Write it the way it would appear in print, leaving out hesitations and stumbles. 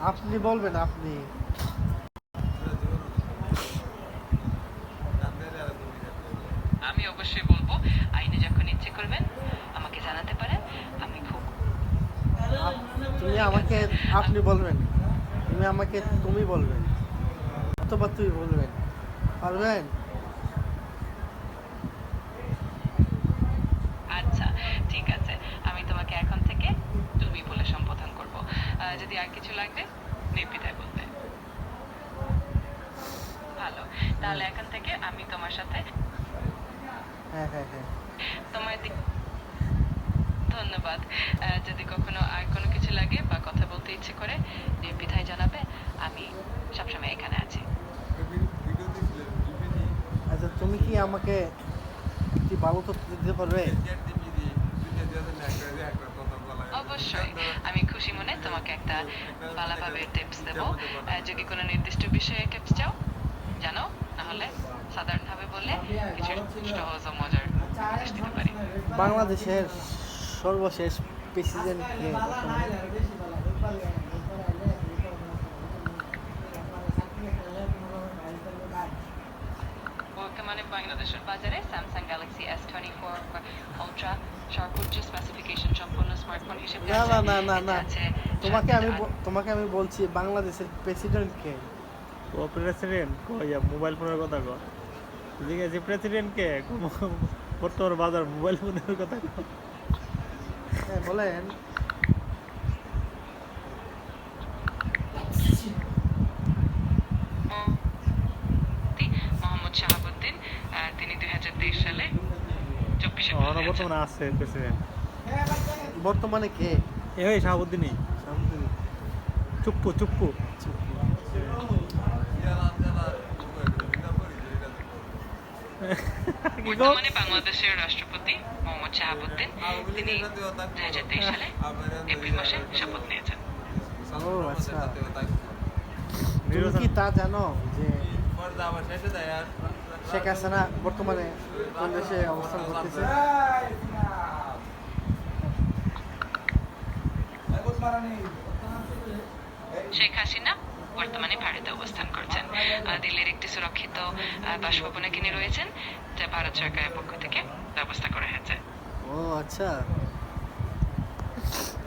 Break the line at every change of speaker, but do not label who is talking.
আপনি বলবেন আপনি।
আমি অবশ্যই বলবো। আইনে যখন ইচ্ছে করবেন আমাকে জানাতে পারেন। আমি খুব
তুমি
ঠিক
আমাকে
আছে।
আপনি বলবেন, তুমি আমাকে তুমি বলবেন অথবা তুই বলবেন, পারবেন?
আচ্ছা, ঠিক আছে। আমি তোমাকে এখন থেকে তুমি বলে সম্বোধন করব। যদি আর কিছু লাগবে নির্দ্বিধায় বলবে। ভালো।
হ্যাঁ
তাহলে এখন থেকে আমি তোমার সাথে
হ্যাঁ হ্যাঁ হ্যাঁ।
তোমার ধন্যবাদ। যদি কখনো আর কোনো কিছু লাগে বা কথা বলতে ইচ্ছে করে নির্দ্বিধায় জানাবে। আমি সবসময় এখানে আছি।
আচ্ছা, তুমি কি আমাকে একটি ভালো তথ্য দিতে পারবে?
অবশ্যই। আমি খুশি মনে তোমাকে একটা ভালোভাবে টিপস দেব। যদি কোনো নির্দিষ্ট বিষয়ে টিপস চাও জানাও। নাহলে সাধারণভাবে বললে কিছু সহজ ও মজার উপদেশ দিতে পারি।
বাংলাদেশের সর্বশেষ প্রেসিডেন্ট কে বর্তমানে?
বর্তমানে বাংলাদেশের বাজারে স্যামসাং গ্যালাক্সি S24 আলট্রা সর্বোচ্চ স্পেসিফিকেশন সম্পন্ন স্মার্টফোন হিসেবে
না
আছে।
না না না
এতে
না,
আছে
তোমাকে আমি বলছি বাংলাদেশের প্রেসিডেন্ট কে?
ও প্রেসিডেন্ট কইয়া মোবাইল ফোনের কথা কো। জিজ্ঞাসি প্রেসিডেন্ট কে? বর্তমান বাজার মোবাইল ফোনের কথা কো।
হ্যাঁ বলেন।
মোহাম্মদ শাহাবুদ্দিন। তিনি 2023 সালে 24-এ
ওরা
হয়েছেন।
বর্তমানে আছে প্রেসিডেন্ট।
বর্তমানে কে?
এ ওই শাহাবুদ্দিনই।
শামসুদ্দিন।
চুপ্পু চুপ্পু। কি গো?
বর্তমানে বাংলাদেশের রাষ্ট্রপতি মোহাম্মদ শাহাবুদ্দিন। তিনি 2023 সালে এপ্রিল মাসে শপথ নিয়েছেন।
ও আচ্ছা, তুমি
নির্বাচন
কি তা জানো যে শেখ হাসিনা বর্তমানে কোন দেশে অবস্থান করতেছে?
শেখ হাসিনা বর্তমানে ভারতে অবস্থান করছেন। দিল্লির একটি সুরক্ষিত বাসভবনে তিনি রয়েছেন, যা ভারত সরকারের পক্ষ থেকে ব্যবস্থা করা হয়েছে।
ও আচ্ছা।